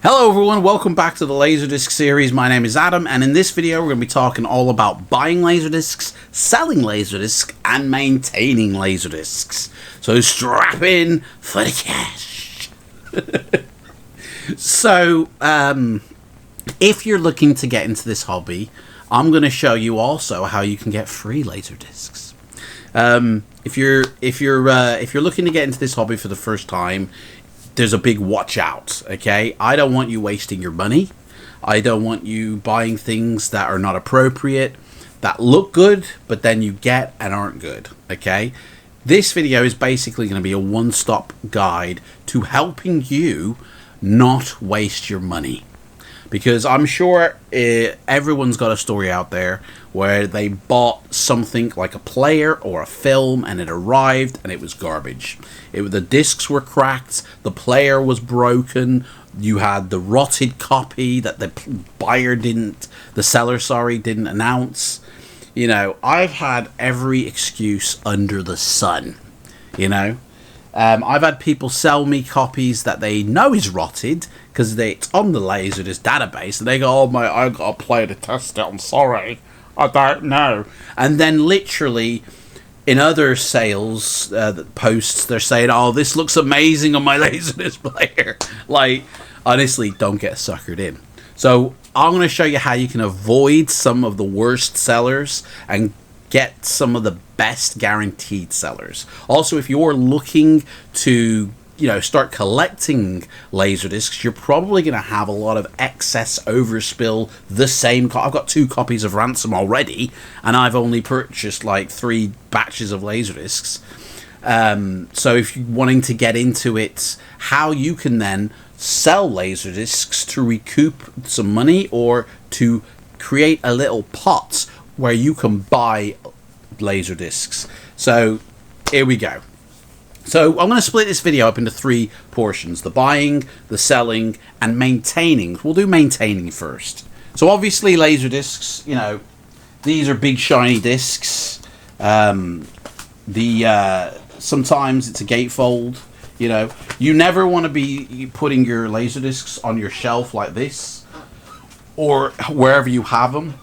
Hello everyone, welcome back to the Laserdisc series. My name is Adam, and in this video we're going to be talking all about buying Laserdiscs, selling Laserdiscs, and maintaining Laserdiscs. So strap in for the cash. So, if you're looking to get into this hobby, I'm going to show you also how you can get free Laserdiscs. If you're looking to get into this hobby for the first time, there's a big watch out, okay? I don't want you wasting your money. I don't want you buying things that are not appropriate, that look good, but then you get and aren't good, okay? This video is basically going to be a one-stop guide to helping you not waste your money. Because I'm sure everyone's got a story out there where they bought something like a player or a film and it arrived and it was garbage. The discs were cracked, the player was broken, you had the rotted copy that the seller didn't announce. You know, I've had every excuse under the sun, you know. I've had people sell me copies that they know is rotted because it's on the Laserdisc database, and they go, "Oh my, I got to play to test it. I'm sorry, I don't know." And then literally in other sales posts, they're saying, "Oh, this looks amazing on my Laserdisc player." Like, honestly, don't get suckered in. So I'm going to show you how you can avoid some of the worst sellers and get some of the best guaranteed sellers. Also, if you're looking to, start collecting Laserdiscs, you're probably going to have a lot of excess overspill. I've got 2 copies of Ransom already, and I've only purchased like 3 batches of Laserdiscs. So if you're wanting to get into it, how you can then sell Laserdiscs to recoup some money or to create a little pot where you can buy Laserdiscs. So here we go. So I'm going to split this video up into 3 portions: the buying, the selling, and maintaining. We'll do maintaining first. So obviously Laserdiscs, these are big shiny discs. Sometimes it's a gatefold. You never want to be putting your Laserdiscs on your shelf like this or wherever you have them.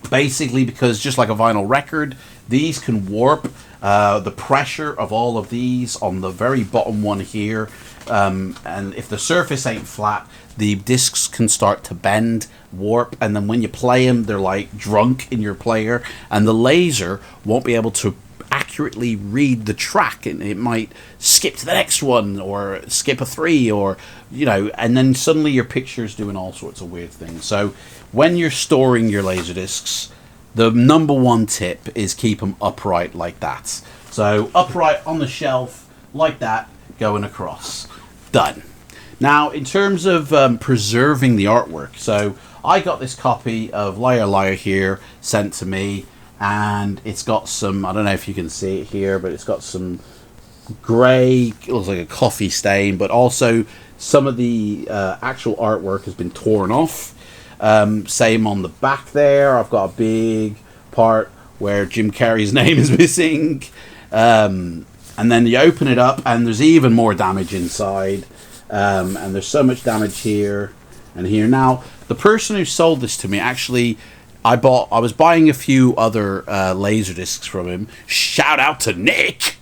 Basically, because just like a vinyl record, these can warp. The pressure of all of these on the very bottom one here, and if the surface ain't flat, the discs can start to bend, warp, and then when you play them, they're like drunk in your player, and the laser won't be able to accurately read the track, and it might skip to the next one or skip a 3, or and then suddenly your picture's doing all sorts of weird things. So when you're storing your Laserdiscs, the number 1 tip is keep them upright like that. So upright on the shelf like that, going across. Done. Now in terms of preserving the artwork, so I got this copy of Liar Liar here sent to me, and it's got some, I don't know if you can see it here, but it's got some grey, it looks like a coffee stain, but also some of the actual artwork has been torn off. Same on the back there. I've got a big part where Jim Carrey's name is missing. And then you open it up and there's even more damage inside. And there's so much damage here and here. Now, the person who sold this to me, actually, I was buying a few other Laserdiscs from him. Shout out to Nick!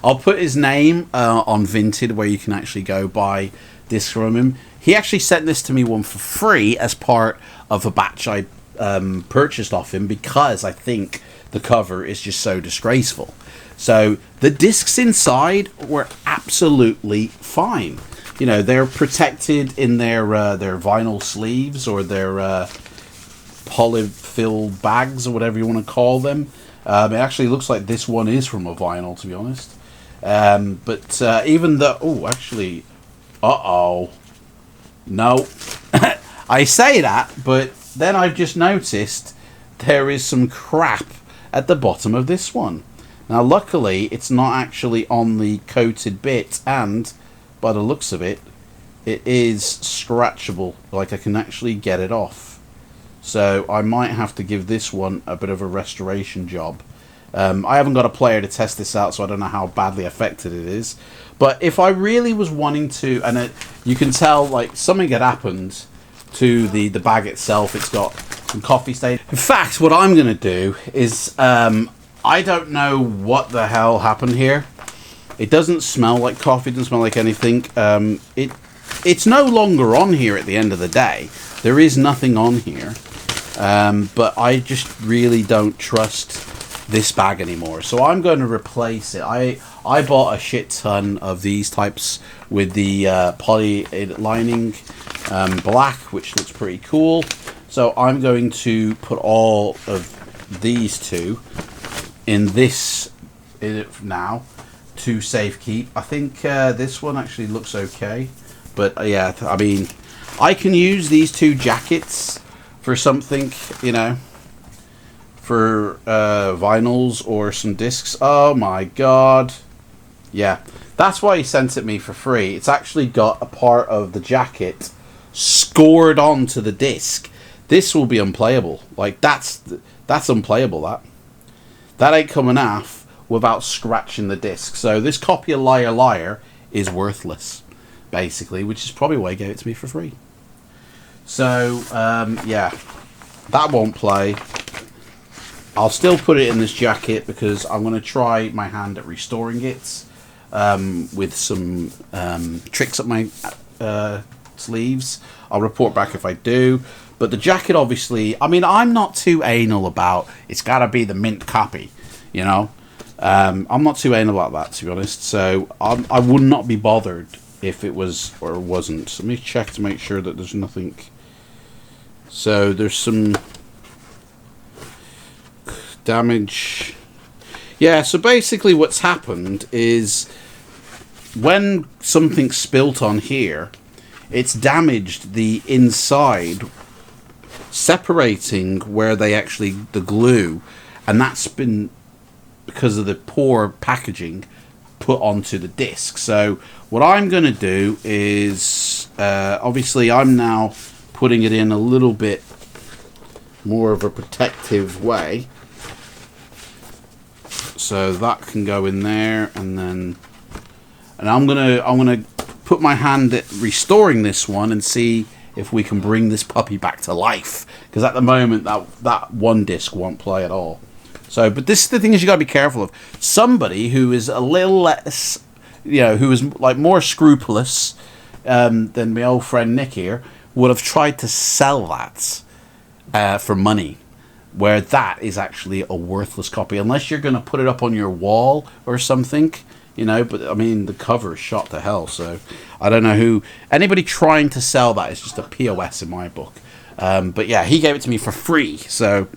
I'll put his name on Vinted, where you can actually go buy discs from him. He actually sent this to me one for free as part of a batch I purchased off him, because I think the cover is just so disgraceful. So the discs inside were absolutely fine. They're protected in their vinyl sleeves or their polyfill bags or whatever you want to call them. It actually looks like this one is from a vinyl, to be honest. But even though... Oh, actually... Uh-oh. No. I say that, but then I've just noticed there is some crap at the bottom of this one. Now, luckily, it's not actually on the coated bit, and by the looks of it, it is scratchable. Like, I can actually get it off. So I might have to give this one a bit of a restoration job. I haven't got a player to test this out, so I don't know how badly affected it is. But if I really was wanting to, and you can tell like something had happened to the bag itself. It's got some coffee stain. In fact, what I'm going to do is, I don't know what the hell happened here. It doesn't smell like coffee, doesn't smell like anything. It's no longer on here at the end of the day. There is nothing on here. But I just really don't trust this bag anymore. So I'm going to replace it. I bought a shit ton of these types with the poly lining black, which looks pretty cool. So I'm going to put all of these two in this now to safe keep. I think this one actually looks okay. But yeah, I mean, I can use these two jackets for something, you know, for vinyls or some discs. Oh my god. Yeah, that's why he sent it me for free. It's actually got a part of the jacket scored onto the disc. This will be unplayable. Like, that's unplayable, that ain't coming off without scratching the disc. So this copy of Liar Liar is worthless, basically, which is probably why he gave it to me for free. So yeah, that won't play. I'll still put it in this jacket because I'm going to try my hand at restoring it with some tricks up my sleeves. I'll report back if I do. But the jacket, obviously, I mean, I'm not too anal about it's got to be the mint copy, you know. I'm not too anal about that, to be honest. So I would not be bothered if it was or wasn't. Let me check to make sure that there's nothing. So there's some damage. Yeah, so basically what's happened is when something's spilt on here, it's damaged the inside, separating where they actually, the glue, and that's been because of the poor packaging put onto the disc. So what I'm going to do is, obviously I'm now putting it in a little bit more of a protective way. So that can go in there, and then, and I'm gonna put my hand at restoring this one and see if we can bring this puppy back to life. Because at the moment that one disc won't play at all. So, but this is the thing is you gotta be careful of. Somebody who is a little less, you know, who is like more scrupulous than my old friend Nick here, would have tried to sell that for money, where that is actually a worthless copy, unless you're going to put it up on your wall or something, you know. But I mean, the cover is shot to hell, so I don't know who, anybody trying to sell that is just a POS in my book. But yeah, he gave it to me for free. So,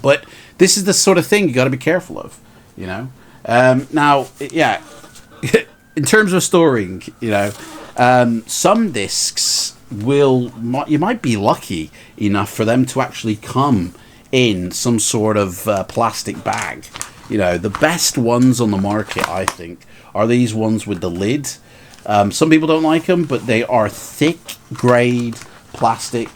but this is the sort of thing you got to be careful of, you know. Now, yeah, in terms of storing, you know, some discs you might be lucky enough for them to actually come in some sort of plastic bag. You know, the best ones on the market, I think, are these ones with the lid. Some people don't like them, but they are thick grade plastic.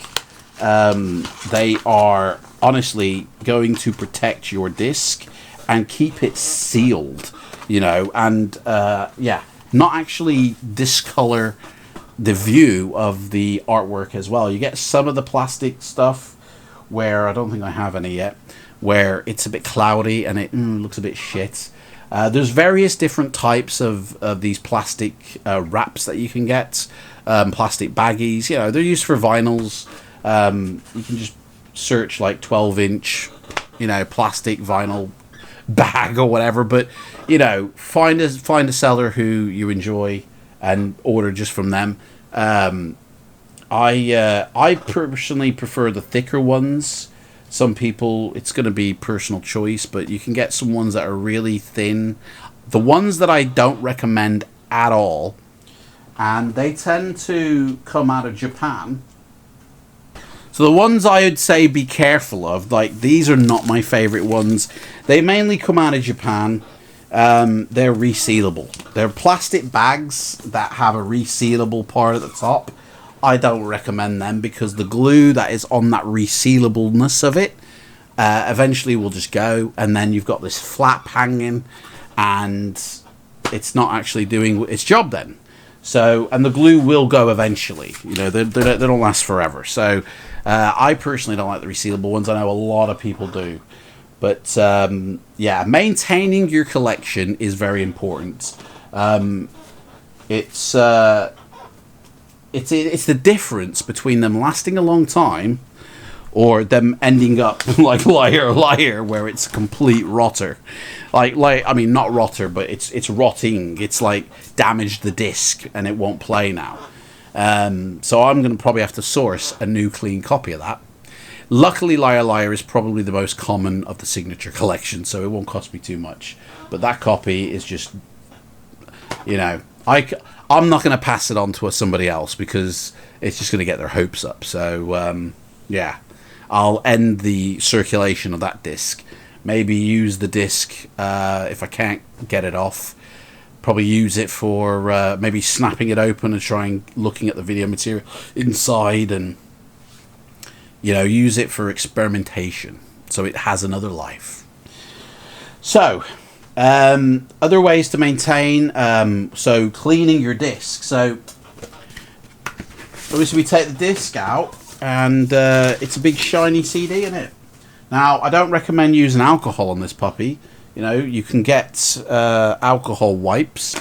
They are honestly going to protect your disc and keep it sealed, you know, and yeah, not actually discolor the view of the artwork as well. You get some of the plastic stuff where, I don't think I have any yet, where it's a bit cloudy and it looks a bit shit. There's various different types of these plastic wraps that you can get, plastic baggies, you know, they're used for vinyls. You can just search like 12-inch, you know, plastic vinyl bag or whatever, but, you know, find a seller who you enjoy and order just from them. I personally prefer the thicker ones. Some people, it's going to be personal choice, but you can get some ones that are really thin. The ones that I don't recommend at all, and they tend to come out of Japan. So the ones I would say be careful of, like, these are not my favorite ones. They mainly come out of Japan. They're resealable. They're plastic bags that have a resealable part at the top. I don't recommend them because the glue that is on that resealableness of it, eventually will just go, and then you've got this flap hanging, and it's not actually doing its job then. So, and the glue will go eventually. You know, they don't last forever. So, I personally don't like the resealable ones. I know a lot of people do. But, yeah, maintaining your collection is very important. It's the difference between them lasting a long time or them ending up like Liar, where it's a complete rotter. Like I mean, not rotter, but it's rotting. It's like damaged the disc and it won't play now. So I'm going to probably have to source a new clean copy of that. Luckily, Liar is probably the most common of the signature collection, so it won't cost me too much. But that copy is just, you know, I'm not going to pass it on to somebody else because it's just going to get their hopes up. So, yeah, I'll end the circulation of that disc. Maybe use the disc if I can't get it off. Probably use it for maybe snapping it open and trying looking at the video material inside, and you know, use it for experimentation so it has another life. So, other ways to maintain, so cleaning your disc. So, obviously we take the disc out, and it's a big shiny CD in it. Now, I don't recommend using alcohol on this puppy. You know, you can get alcohol wipes.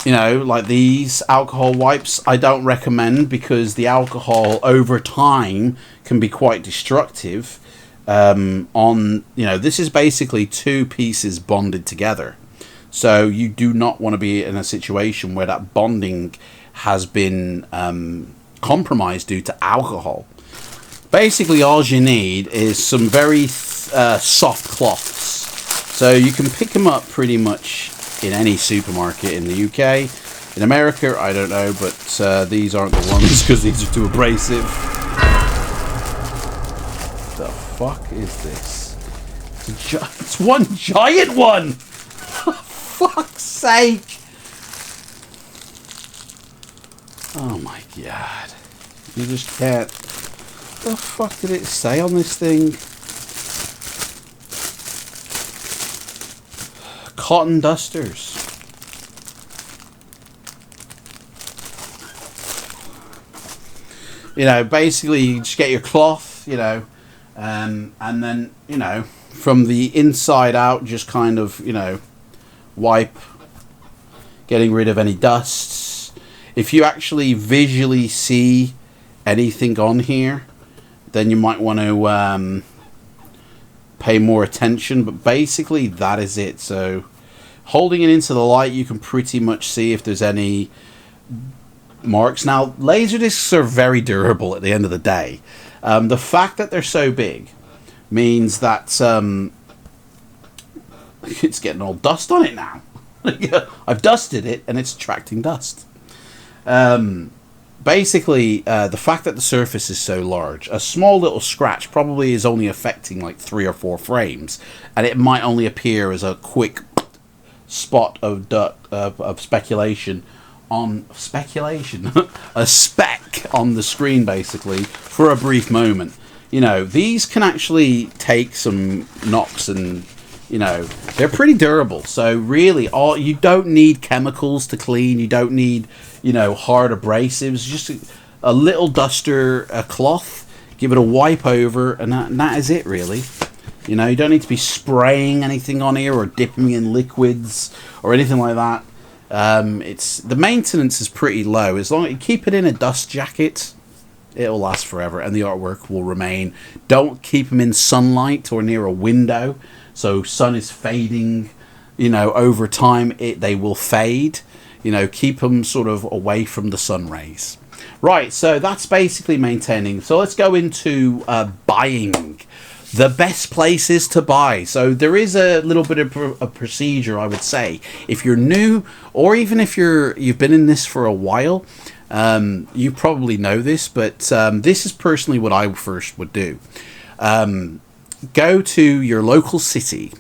You know, like these alcohol wipes, I don't recommend because the alcohol over time can be quite destructive. You know, this is basically two pieces bonded together. So you do not want to be in a situation where that bonding has been compromised due to alcohol. Basically, all you need is some very soft cloths. So you can pick them up pretty much in any supermarket in the UK. In America, I don't know, but these aren't the ones because these are too abrasive. What the fuck is this? It's one giant one! For fuck's sake! Oh my god. You just can't... What the fuck did it say on this thing? Cotton dusters. You know, basically you just get your cloth, you know, and then, you know, from the inside out, just kind of, you know, wipe, getting rid of any dusts. If you actually visually see anything on here, then you might want to pay more attention, but basically that is it. So holding it into the light, you can pretty much see if there's any marks. Now, Laserdiscs are very durable at the end of the day. The fact that they're so big means that it's getting all dust on it now. I've dusted it and it's attracting dust. Basically, the fact that the surface is so large, a small little scratch probably is only affecting like 3 or 4 frames, and it might only appear as a quick spot of speculation on a speck on the screen, basically, for a brief moment. You know, these can actually take some knocks, and you know, they're pretty durable. So really, you don't need chemicals to clean. You don't need, you know, hard abrasives. Just a little duster, a cloth, give it a wipe over, and that is it, really. You know, you don't need to be spraying anything on here or dipping in liquids or anything like that. The maintenance is pretty low. As long as you keep it in a dust jacket, it'll last forever, and the artwork will remain. Don't keep them in sunlight or near a window. So sun is fading, you know, over time they will fade. You know, keep them sort of away from the sun rays. Right, so that's basically maintaining. So let's go into buying. The best places to buy. So there is a little bit of a procedure, I would say. If you're new, or even if you've been in this for a while, you probably know this, but this is personally what I first would do. Go to your local city.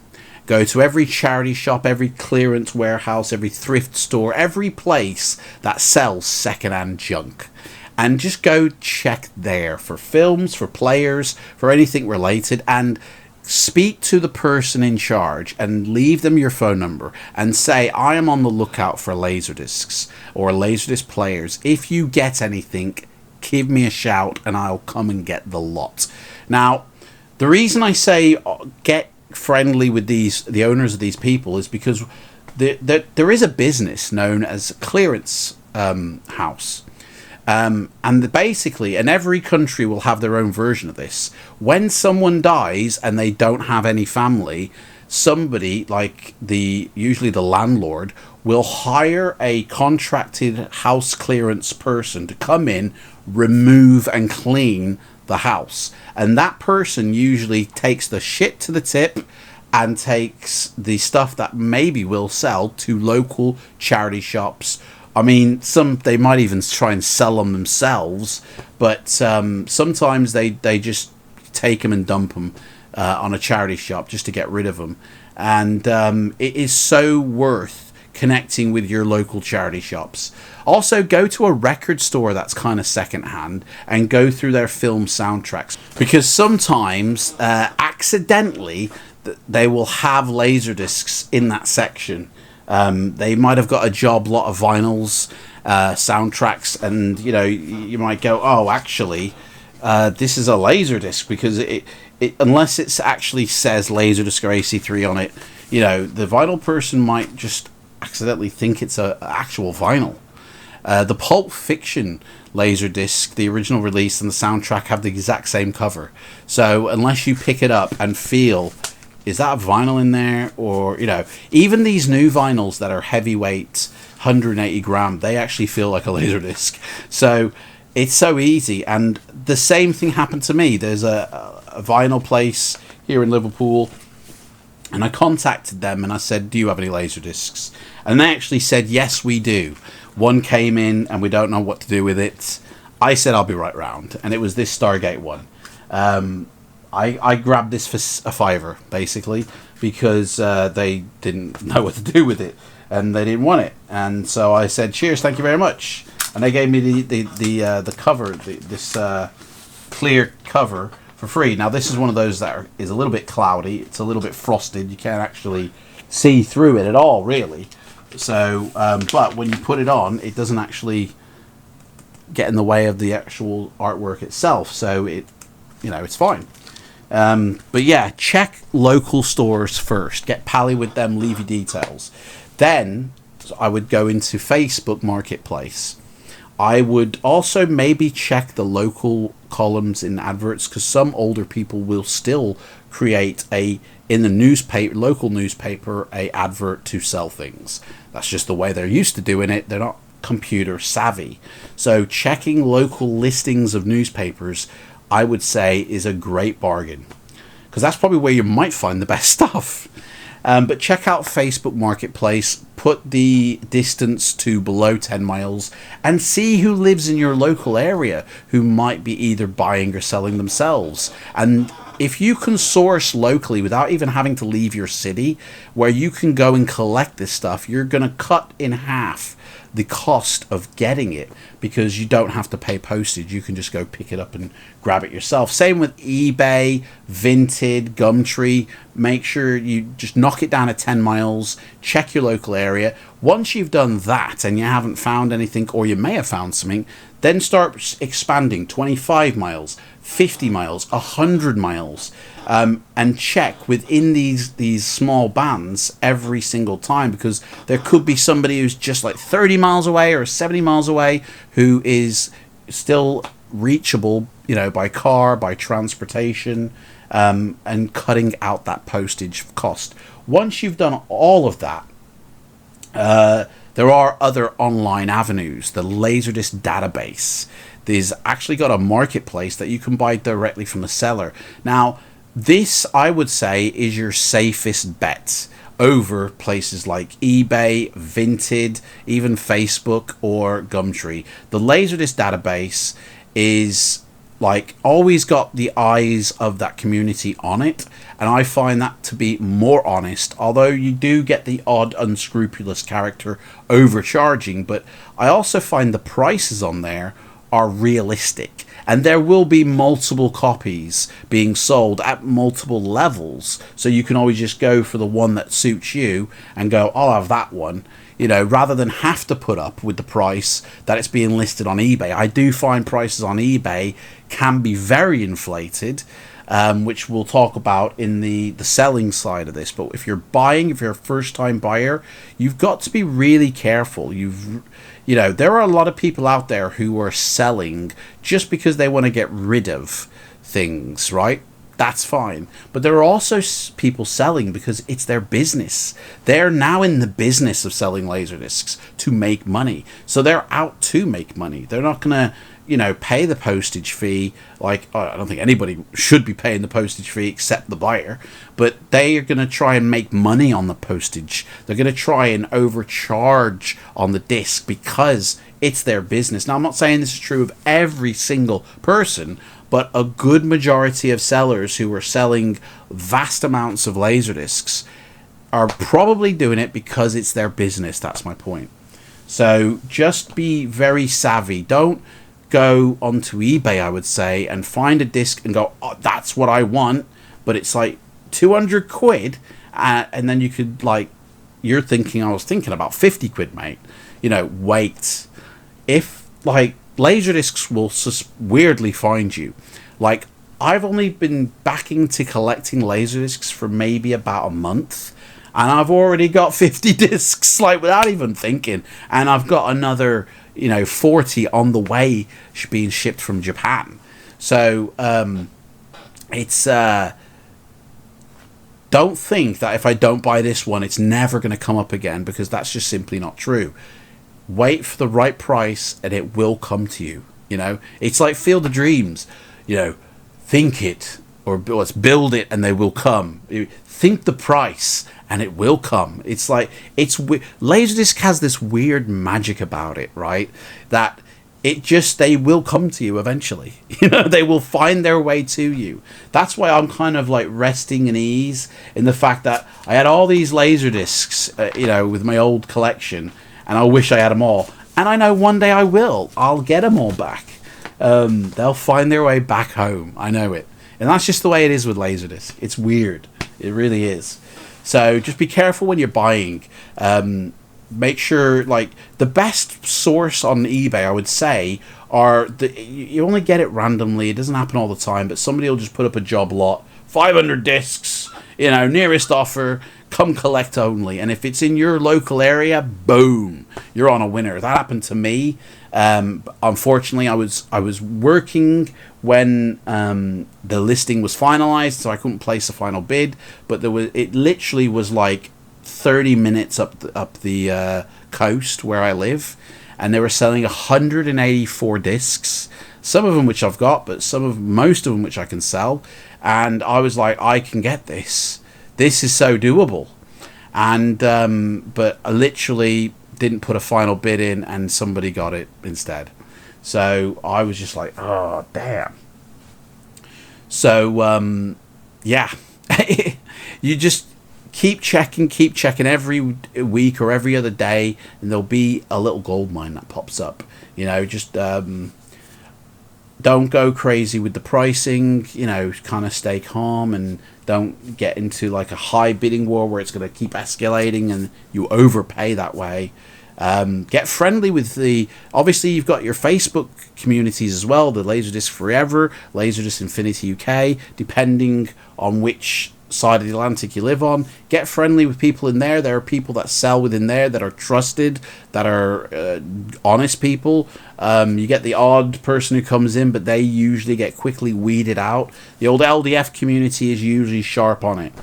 Go to every charity shop, every clearance warehouse, every thrift store, every place that sells secondhand junk. And just go check there for films, for players, for anything related. And speak to the person in charge and leave them your phone number and say, I am on the lookout for LaserDiscs or LaserDisc players. If you get anything, give me a shout and I'll come and get the lot. Now, the reason I say get friendly with the owners of these people is because there is a business known as clearance house. And basically, and every country will have their own version of this. When someone dies and they don't have any family, somebody like usually the landlord will hire a contracted house clearance person to come in, remove and clean the house. And that person usually takes the shit to the tip and takes the stuff that maybe will sell to local charity shops. I mean, they might even try and sell them themselves, but sometimes they just take them and dump them on a charity shop just to get rid of them. And it is so worth connecting with your local charity shops. Also, go to a record store that's kind of secondhand and go through their film soundtracks, because sometimes accidentally they will have LaserDiscs in that section. They might have got a job lot of vinyls, soundtracks, and you might go, oh, actually this is a LaserDisc, because it unless it actually says LaserDisc or AC3 on it, the vinyl person might just accidentally think it's a actual vinyl. The Pulp Fiction LaserDisc, the original release, and the soundtrack have the exact same cover. So unless you pick it up and feel, is that a vinyl in there? Or, even these new vinyls that are heavyweight, 180 gram, they actually feel like a LaserDisc. So it's so easy. And the same thing happened to me. There's a vinyl place here in Liverpool, and I contacted them and I said, do you have any LaserDiscs? And they actually said, yes, we do. One came in and we don't know what to do with it. I said, I'll be right round. And it was this Stargate one. I grabbed this for a $5, basically, because they didn't know what to do with it and they didn't want it. And so I said, cheers, thank you very much. And they gave me the cover, this clear cover, for free. Now, this is one of those that is a little bit cloudy. It's a little bit frosted. You can't actually see through it at all, really. So, but when you put it on, it doesn't actually get in the way of the actual artwork itself. So it's fine. But yeah, check local stores first. Get pally with them, leave your details. Then I would go into Facebook Marketplace. I would also maybe check the local columns in adverts, because some older people will still create in the local newspaper, a advert to sell things. That's just the way they're used to doing it. They're not computer savvy. So checking local listings of newspapers, I would say, is a great bargain, because that's probably where you might find the best stuff. But check out Facebook Marketplace, put the distance to below 10 miles, and see who lives in your local area who might be either buying or selling themselves. And if you can source locally without even having to leave your city, where you can go and collect this stuff, you're going to cut in half the cost of getting it, because you don't have to pay postage. You can just go pick it up and grab it yourself. Same with eBay, Vinted, Gumtree. Make sure you just knock it down at 10 miles, check your local area. Once you've done that and you haven't found anything, or you may have found something, then start expanding 25 miles, 50 miles, 100 miles, and check within these small bands every single time, because there could be somebody who's just like 30 miles away or 70 miles away who is still reachable, by car, by transportation, and cutting out that postage cost. Once you've done all of that, there are other online avenues. The LaserDisc database. There's actually got a marketplace that you can buy directly from the seller. Now, this, I would say, is your safest bet over places like eBay, Vinted, even Facebook or Gumtree. The LaserDisc database is always got the eyes of that community on it, and I find that to be more honest, although you do get the odd unscrupulous character overcharging. But I also find the prices on there are realistic, And there will be multiple copies being sold at multiple levels. So you can always just go for the one that suits you and go, I'll have that one. You know, rather than have to put up with the price that it's being listed on eBay. I do find prices on eBay can be very inflated, which we'll talk about in the selling side of this. But if you're buying, if you're a first-time buyer, you've got to be really careful. You know, there are a lot of people out there who are selling just because they want to get rid of things, right? That's fine. But there are also people selling because it's their business. They're now in the business of selling Laserdiscs to make money. So they're out to make money. They're not going to, you know, pay the postage fee. Like, I don't think anybody should be paying the postage fee except the buyer. But they are going to try and make money on the postage. They're going to try and overcharge on the disc because it's their business. Now, I'm not saying this is true of every single person, but a good majority of sellers who are selling vast amounts of Laserdiscs are probably doing it because it's their business. That's my point. So just be very savvy. Don't go onto eBay, I would say, and find a disc and go, oh, that's what I want. But it's like 200 quid. And then you could, like, you're thinking, I was thinking about 50 quid, mate. You know, wait. If, like, Laserdiscs will weirdly find you. Like, I've only been back into collecting Laserdiscs for maybe about a month, and I've already got 50 discs, like, without even thinking. And I've got another, you know, 40 on the way being shipped from Japan. So, it's, don't think that if I don't buy this one, it's never going to come up again, because that's just simply not true. Wait for the right price and it will come to you. You know, it's like Field of Dreams. You know, think it, or let's build it and they will come. Think the price and it will come. It's like, Laserdisc has this weird magic about it, right? That it just, they will come to you eventually. You know, they will find their way to you. That's why I'm kind of like resting in ease in the fact that I had all these Laserdiscs, you know, with my old collection. And I wish I had them all. And I know one day I will. I'll get them all back. They'll find their way back home. I know it. And that's just the way it is with Laserdisc. It's weird. It really is. So just be careful when you're buying. Make sure, like, the best source on eBay, I would say, are you only get it randomly. It doesn't happen all the time. But somebody will just put up a job lot. 500 discs. You know, nearest offer. Come collect only. And if it's in your local area, boom, you're on a winner. That happened to me. Unfortunately, I was working when the listing was finalized, so I couldn't place a final bid. But it literally was like 30 minutes up the coast where I live, and they were selling 184 discs. Some of them which I've got, but most of them which I can sell. And I was like, I can get this. This is so doable. And but I literally didn't put a final bid in, and somebody got it instead. So I was just like, oh, damn. So, yeah. You just keep checking every week or every other day, and there'll be a little gold mine that pops up. You know, just don't go crazy with the pricing. You know, kind of stay calm and don't get into like a high bidding war where it's going to keep escalating and you overpay that way. Get friendly with obviously you've got your Facebook communities as well, the Laserdisc Forever, Laserdisc Infinity UK, depending on which side of the Atlantic you live on. Get friendly with people in there. There are people that sell within there that are trusted, that are honest people. You get the odd person who comes in, but they usually get quickly weeded out. The old LDF community is usually sharp on it.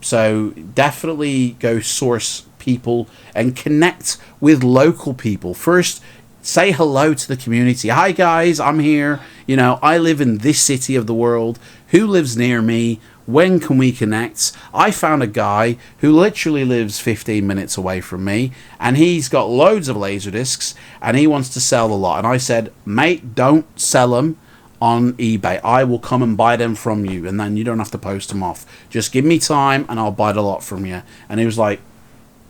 So definitely go source people and connect with local people. First, say hello to the community. Hi guys, I'm here. You know, I live in this city of the world. Who lives near me? When can we connect? I found a guy who literally lives 15 minutes away from me, and he's got loads of Laserdiscs, and he wants to sell a lot. And I said, mate, don't sell them on eBay. I will come and buy them from you, and then you don't have to post them off. Just give me time, and I'll buy the lot from you. And he was like,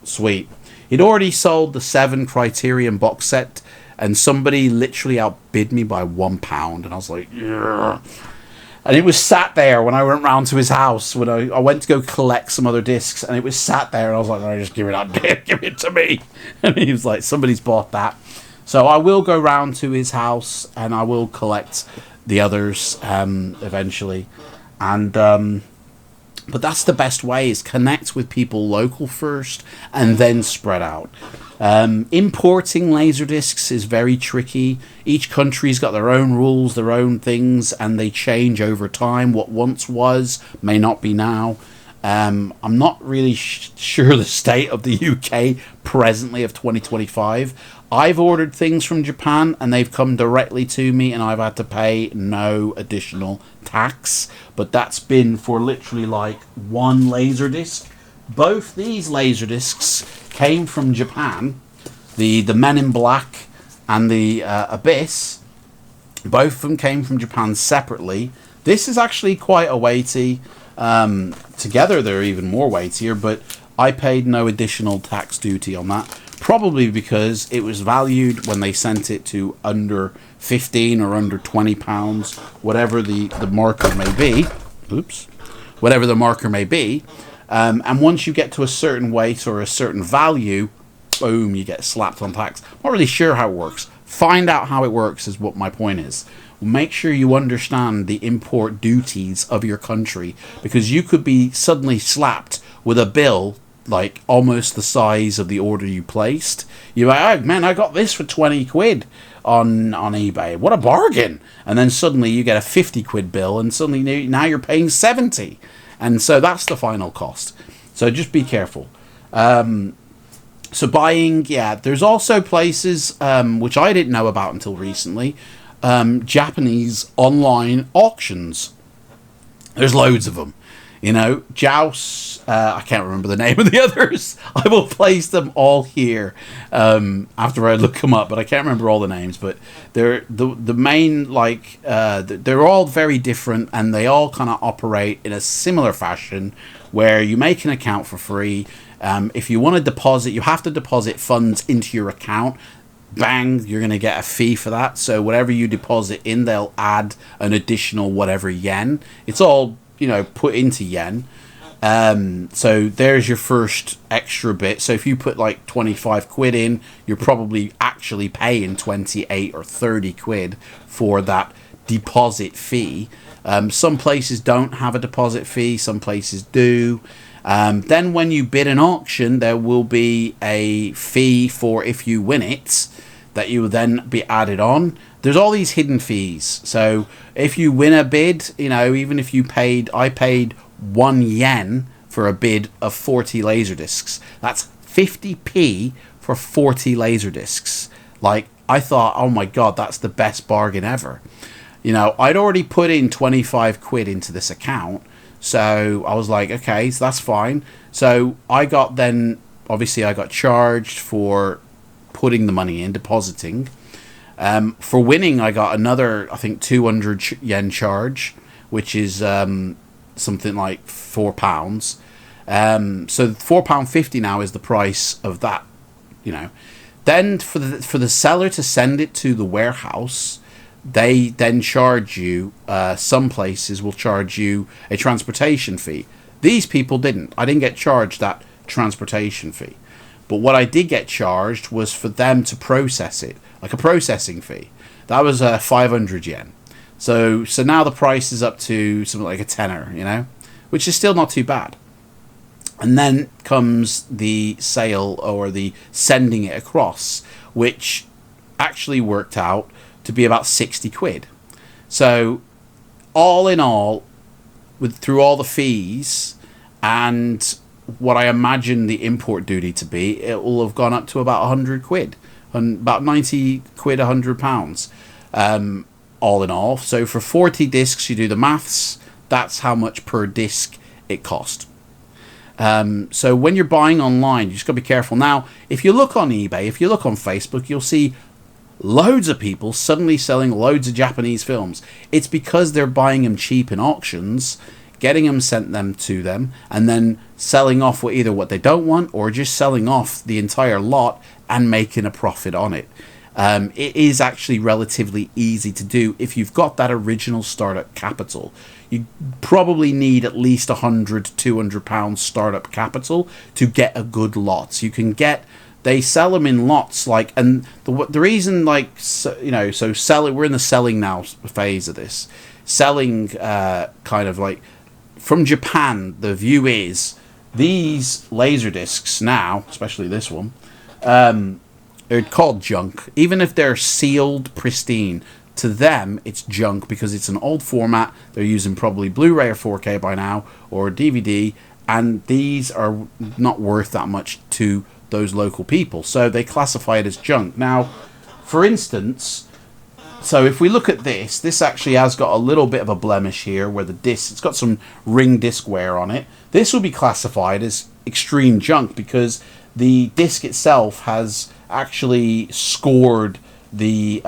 sweet. He'd already sold the 7 Criterion box set and somebody literally outbid me by £1, and I was like, yeah. And it was sat there when I went round to his house when I went to go collect some other discs, and it was sat there, and I was like, no, just give it up, give it to me. And he was like, somebody's bought that. So I will go round to his house, and I will collect the others eventually. And but that's the best way, is connect with people local first and then spread out. Importing Laserdiscs is very tricky. Each country's got their own rules, their own things, and they change over time. What once was may not be now. I'm not really sure the state of the UK presently of 2025. I've ordered things from Japan and they've come directly to me, and I've had to pay no additional tax. But that's been for literally like one Laserdisc. Both these Laserdiscs came from Japan. The Men in Black and the Abyss, both of them came from Japan separately. This is actually quite a weighty. Together they're even more weightier, but I paid no additional tax duty on that, probably because it was valued when they sent it to under 15 or under £20, whatever the marker may be. Oops. Whatever the marker may be. And once you get to a certain weight or a certain value, boom, you get slapped on tax. I'm not really sure how it works. Find out how it works is what my point is. Make sure you understand the import duties of your country, because you could be suddenly slapped with a bill like almost the size of the order you placed. You're like, oh man, I got this for 20 quid on eBay. What a bargain. And then suddenly you get a 50 quid bill, and suddenly now you're paying 70. And so that's the final cost. So just be careful. So buying, yeah, there's also places, which I didn't know about until recently, Japanese online auctions. There's loads of them. You know, Joust, I can't remember the name of the others. I will place them all here after I look them up, but I can't remember all the names. But they're the main, like, they're all very different, and they all kind of operate in a similar fashion where you make an account for free. If you want to deposit, you have to deposit funds into your account. Bang, you're going to get a fee for that. So whatever you deposit in, they'll add an additional whatever yen. It's all, you know, put into yen. So there's your first extra bit. So if you put like 25 quid in, you're probably actually paying 28 or 30 quid for that deposit fee. Some places don't have a deposit fee, some places do. Then when you bid an auction, there will be a fee for if you win it, that you will then be added on. There's all these hidden fees. So if you win a bid, you know, even if I paid 1 yen for a bid of 40 Laserdiscs. That's 50p for 40 Laserdiscs. Like, I thought, oh my God, that's the best bargain ever. You know, I'd already put in 25 quid into this account. So I was like, okay, so that's fine. So I got obviously I got charged for putting the money in, depositing. For winning, I got another, I think, 200 yen charge, which is something like £4. So £4.50 now is the price of that, you know. Then for the seller to send it to the warehouse, they then charge you, some places will charge you a transportation fee. These people didn't. I didn't get charged that transportation fee. But what I did get charged was for them to process it, like a processing fee. That was 500 yen. So now the price is up to something like a tenner, you know, which is still not too bad. And then comes the sale or the sending it across, which actually worked out to be about 60 quid. So all in all, through all the fees and what I imagine the import duty to be, it will have gone up to about 100 quid, about 90 quid, £100, all in all. So for 40 discs, you do the maths, that's how much per disc it cost. So when you're buying online, you just got to be careful. Now, if you look on eBay, if you look on Facebook, you'll see loads of people suddenly selling loads of Japanese films. It's because they're buying them cheap in auctions, getting them sent to them, and then selling off either what they don't want or just selling off the entire lot and making a profit on it. it is actually relatively easy to do if you've got that original startup capital. You probably need at least £100-200 startup capital to get a good lot. So you can get, they sell them in lots, like, and the reason, like, so, you know, so selling, we're in the selling now phase of this. Selling, kind of like, from Japan, the view is these LaserDiscs now, especially this one, they're called junk. Even if they're sealed pristine, to them it's junk because it's an old format. They're using probably Blu-ray or 4K by now, or DVD, and these are not worth that much to those local people, so they classify it as junk. Now, for instance, so if we look at this actually has got a little bit of a blemish here where the disc, it's got some ring disc wear on it. This will be classified as extreme junk because the disc itself has actually scored the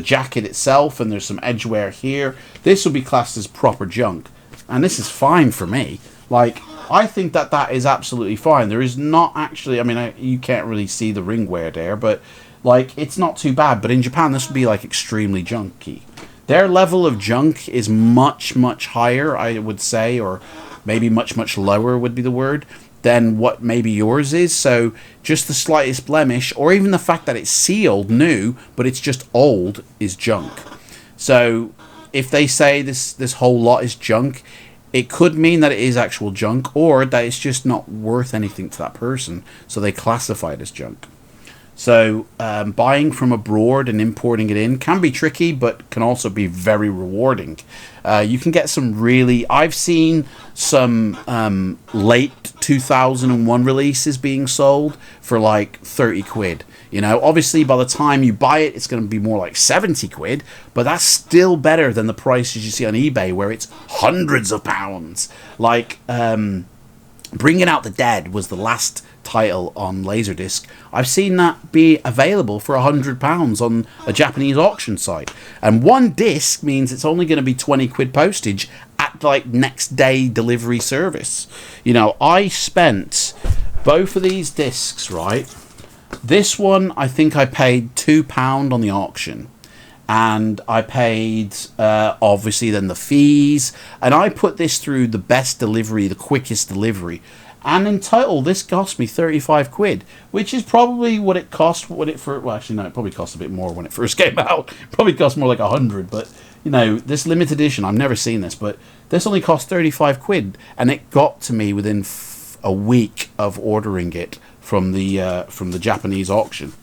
jacket itself, and there's some edge wear here. This will be classed as proper junk, and this is fine for me. Like, I think that is absolutely fine. There is not actually, I mean, you can't really see the ring wear there, but like, it's not too bad. But in Japan, this would be like extremely junky. Their level of junk is much, much higher, I would say, or maybe much, much lower would be the word, than what maybe yours is. So just the slightest blemish, or even the fact that it's sealed new, but it's just old, is junk. So if they say this whole lot is junk, it could mean that it is actual junk, or that it's just not worth anything to that person, so they classify it as junk. So buying from abroad and importing it in can be tricky, but can also be very rewarding. You can get some really, I've seen some late 2001 releases being sold for like 30 quid. You know, obviously by the time you buy it, it's going to be more like 70 quid, but that's still better than the prices you see on eBay where it's hundreds of pounds. Like, Bringing Out the Dead was the last title on LaserDisc. I've seen that be available for £100 on a Japanese auction site, and one disc means it's only going to be 20 quid postage at like next day delivery service. You know, I spent both of these discs, right? This one I think I paid £2 on the auction, and I paid obviously then the fees, and I put this through the best delivery, the quickest delivery. And in total, this cost me 35 quid, which is probably what it cost when it first... Well, actually, no, it probably cost a bit more when it first came out. It probably cost more like 100, but, you know, this limited edition, I've never seen this, but this only cost 35 quid, and it got to me within a week of ordering it from the Japanese auction,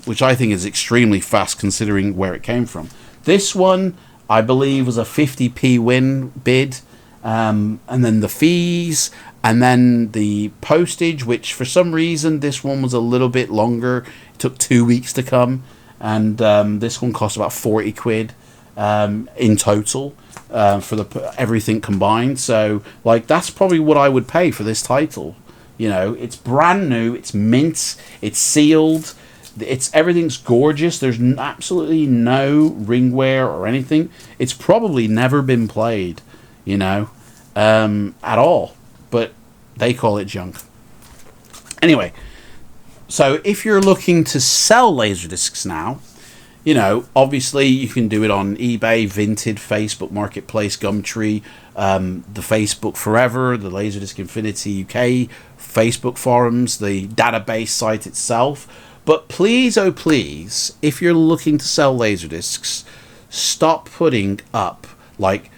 which I think is extremely fast considering where it came from. This one, I believe, was a 50p win bid, and then the fees, and then the postage, which for some reason this one was a little bit longer. It took 2 weeks to come, and this one cost about 40 quid in total for everything combined. So, like, that's probably what I would pay for this title. You know, it's brand new, it's mint, it's sealed, everything's gorgeous. There's absolutely no ring wear or anything. It's probably never been played, you know, at all. But they call it junk. Anyway, so if you're looking to sell LaserDiscs now, you know, obviously you can do it on eBay, Vinted, Facebook Marketplace, Gumtree, the Facebook Forever, the LaserDisc Infinity UK, Facebook forums, the database site itself. But please, oh please, if you're looking to sell LaserDiscs, stop putting up, like...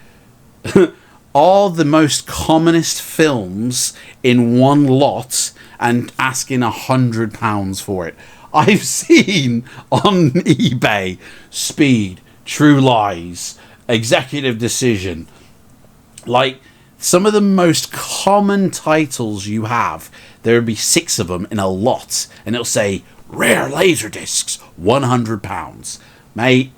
all the most commonest films in one lot and asking £100 for it. I've seen on eBay Speed, True Lies, Executive Decision, like some of the most common titles you have. There would be 6 of them in a lot, and it'll say rare LaserDiscs, £100, mate.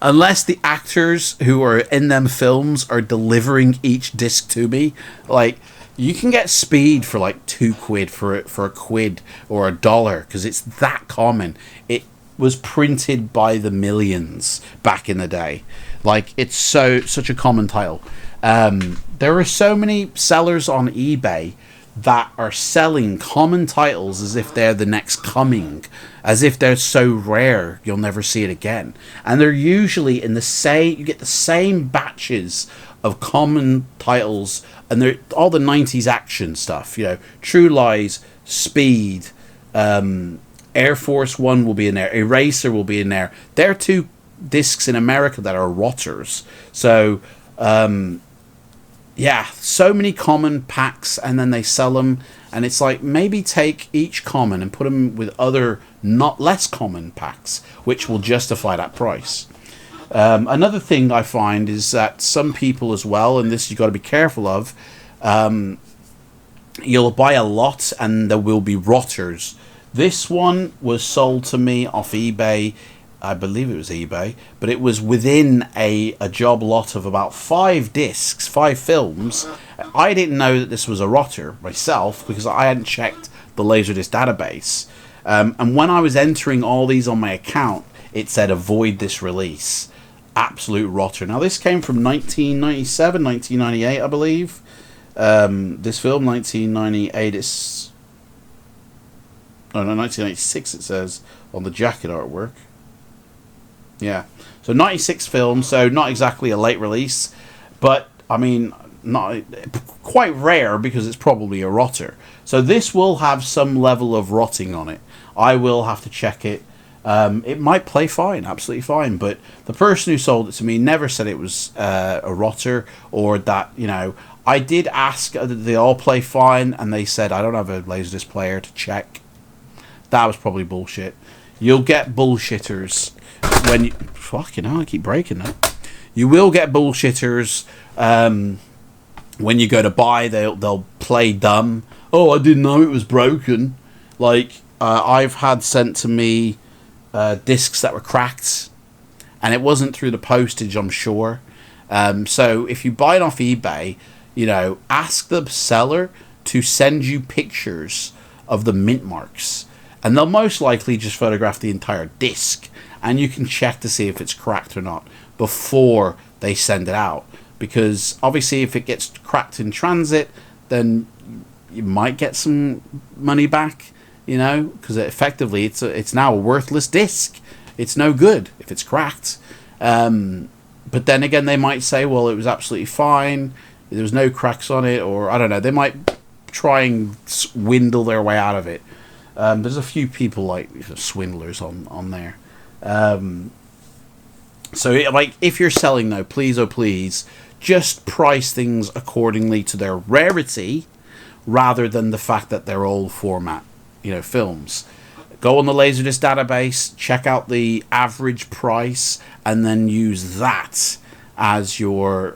Unless the actors who are in them films are delivering each disc to me, like, you can get Speed for like 2 quid for a quid or $1 because it's that common. It was printed by the millions back in the day. Like, it's such a common title. There are so many sellers on eBay that are selling common titles as if they're the next coming, as if they're so rare you'll never see it again. And they're usually in the same, you get the same batches of common titles, and they're all the 90s action stuff, you know, True Lies, Speed, Air Force One will be in there, Eraser will be in there. They're two discs in America that are rotters. So yeah, so many common packs, and then they sell them, and it's like, maybe take each common and put them with other not less common packs, which will justify that price. Another thing I find is that some people as well, and this you've got to be careful of, you'll buy a lot and there will be rotters. This one was sold to me off eBay. I believe it was eBay, but it was within a job lot of about 5 discs, 5 films. I didn't know that this was a rotter myself because I hadn't checked the Laserdisc database. And when I was entering all these on my account, it said avoid this release. Absolute rotter. Now this came from 1997, 1998, I believe. This film, 1998, it's... Oh no, 1996 it says on the jacket artwork. Yeah, so 96 film, so not exactly a late release, but I mean, not quite rare because it's probably a rotter. So this will have some level of rotting on it. I will have to check it. It might play fine, absolutely fine, but the person who sold it to me never said it was a rotter, or that, you know, I did ask, did they all play fine, and they said, I don't have a Laserdisc player to check. That was probably bullshit. You'll get bullshitters when you... Fucking hell, I keep breaking that. You will get bullshitters when you go to buy. They'll play dumb. Oh, I didn't know it was broken. Like, I've had sent to me discs that were cracked, and it wasn't through the postage, I'm sure. So if you buy it off eBay, you know, ask the seller to send you pictures of the mint marks, and they'll most likely just photograph the entire disc, and you can check to see if it's cracked or not before they send it out. Because obviously if it gets cracked in transit, then you might get some money back, you know, because effectively it's now a worthless disc. It's no good if it's cracked. But then again, they might say, well, it was absolutely fine, there was no cracks on it, or I don't know, they might try and swindle their way out of it. There's a few people like swindlers on there. So like, if you're selling though, please, oh please, just price things accordingly to their rarity rather than the fact that they're old format, you know, films. Go on the Laserdisc database, check out the average price, and then use that as your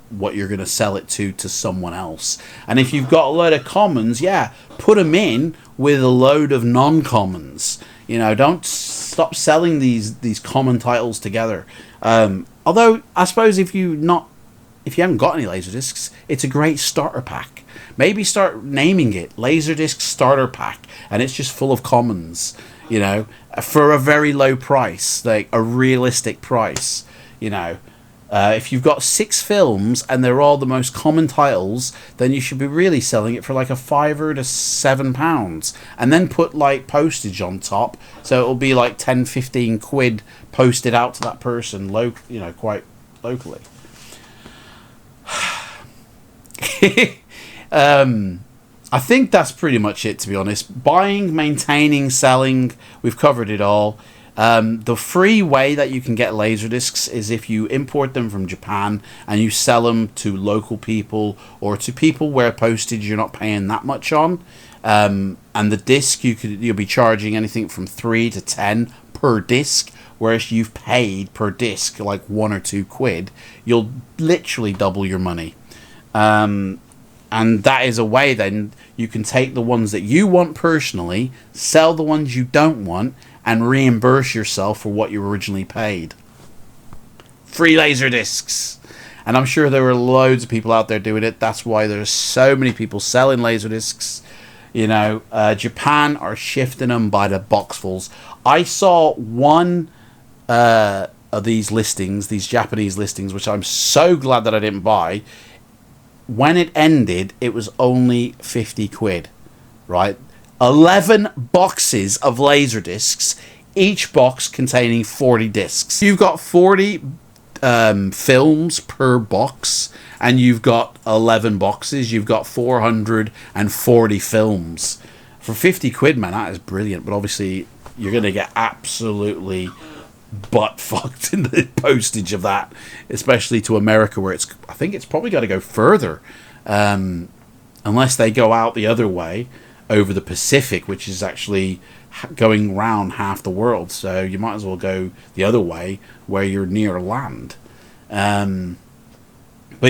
what you're going to sell it to someone else. And if you've got a load of commons, yeah, put them in with a load of non-commons. You know, don't stop selling these common titles together. Although I suppose if you haven't got any Laserdiscs, it's a great starter pack. Maybe start naming it Laserdisc Starter Pack, and it's just full of commons, you know, for a very low price, like a realistic price, you know. If you've got 6 films and they're all the most common titles, then you should be really selling it for like a £5 to £7, and then put like postage on top, so it'll be like 10-15 quid posted out to that person, you know, quite locally. I think that's pretty much it, to be honest. Buying, maintaining, selling, we've covered it all. The free way that you can get Laserdiscs is if you import them from Japan and you sell them to local people or to people where postage you're not paying that much on. And the disc, you'll be charging anything from 3 to 10 per disc, whereas you've paid per disc like 1 or 2 quid. You'll literally double your money. And that is a way then you can take the ones that you want personally, sell the ones you don't want, and reimburse yourself for what you originally paid. Free Laserdiscs. And I'm sure there are loads of people out there doing it. That's why there's so many people selling Laserdiscs. You know, Japan are shifting them by the boxfuls. I saw one of these listings, these Japanese listings, which I'm so glad that I didn't buy, when it ended, it was only 50 quid, right? 11 boxes of LaserDiscs, each box containing 40 discs. You've got 40 films per box, and you've got 11 boxes. You've got 440 films. For 50 quid, man, that is brilliant. But obviously, you're going to get absolutely butt fucked in the postage of that, especially to America, where I think it's probably got to go further, unless they go out the other way over the Pacific, which is actually going round half the world. So you might as well go the other way where you're near land. But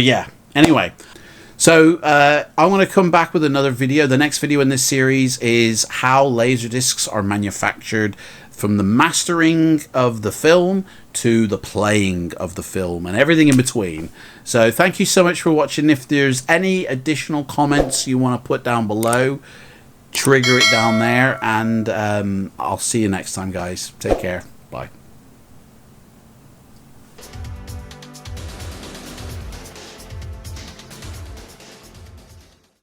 yeah, anyway. So I want to come back with another video. The next video in this series is how LaserDiscs are manufactured, from the mastering of the film to the playing of the film and everything in between. So thank you so much for watching. If there's any additional comments you want to put down below, trigger it down there, and I'll see you next time, guys. Take care. Bye.